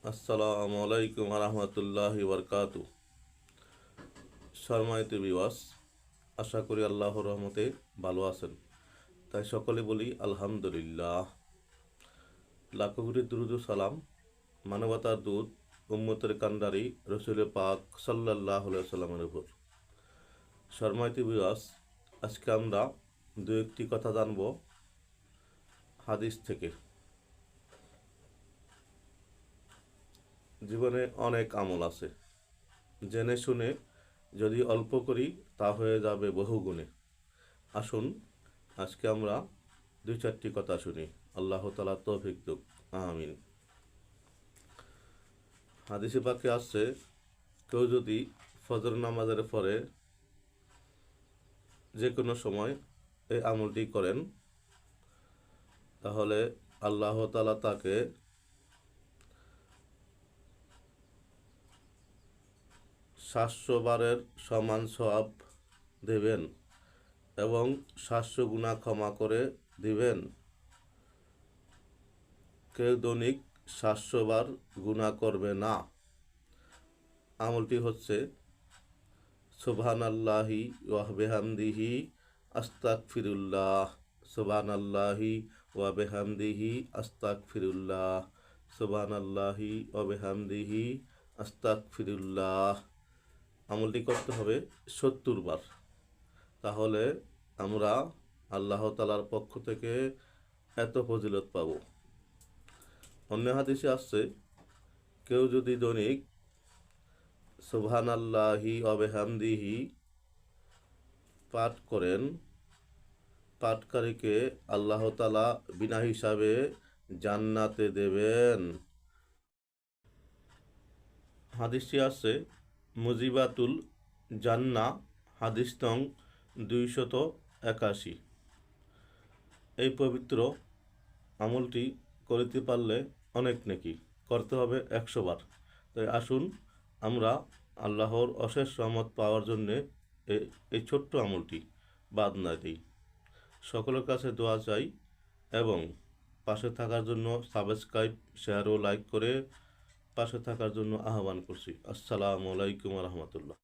আসসালামু আলাইকুম রহমতুল্লাহি বরকাতু। সম্মানিত ভিউয়ার্স, আশা করি আল্লাহর রহমতে ভালো আছেন। তাই সকলে বলি আলহামদুলিল্লাহ। লাখো কোটি দুরূদ ও সালাম মানবতার দূত উম্মতের কান্ডারি রসুল পাক সাল্লাল্লাহু আলাইহি সাল্লামের উপর। সম্মানিত ভিউয়ার্স, আজকে আমরা দু একটি কথা জানব হাদিস থেকে। জীবনে অনেক আমল আছে, জেনে শুনে যদি অল্প করি তা হয়ে যাবে বহু গুণে। আসুন আজকে আমরা দুই চারটি কথা শুনি। আল্লাহ তাআলা তৌফিক দিক, আমিন। হাদিসে পাকে আসছে, কেউ যদি ফজর নামাজের পরে যে কোনো সময় এই আমলটি করেন, তাহলে আল্লাহ তাআলা তাকে 700 বারের সমান সওয়াব দেবেন এবং 700 গুনাহ ক্ষমা করে দিবেন। কেউ দৈনিক 700 বার গুনাহ করবে না। আমলটি হচ্ছে সুবহানাল্লাহি ওয়া বিহামদিহি আস্তাগফিরুল্লাহ, সুবহানাল্লাহি ওয়া বিহামদিহি আস্তাগফিরুল্লাহ, সুবহানাল্লাহি ওয়া বিহামদিহি আস্তাগফিরুল্লাহ। আমলটি করতে হবে 70 বার। তাহলে আমরা আল্লাহ তাআলার পক্ষ থেকে এত ফজিলত পাব। অন্য হাদিসে আসছে, কেউ যদি দৈনিক সুবহানাল্লাহি ওয়া বিহামদিহি পাঠ করেন, পাঠকারীকে আল্লাহ তাআলা বিনা হিসাবে জান্নাতে দেবেন। হাদিসটি আছে মুজিবাতুল জান্নাহ, হাদিস নং 281। এই পবিত্র আমলটি করিতে পারলে অনেক নেকি, করতে হবে 100 বার। তাই আসুন আমরা আল্লাহর অশেষ রহমত পাওয়ার জন্যে এই ছোট্ট আমলটি বাদ না দিই। সকলের কাছে দোয়া চাই এবং পাশে থাকার জন্য সাবস্ক্রাইব, শেয়ার ও লাইক করে পাশে থাকার জন্য আহ্বান করছি। আসসালামু আলাইকুম রহমতুল্লাহ।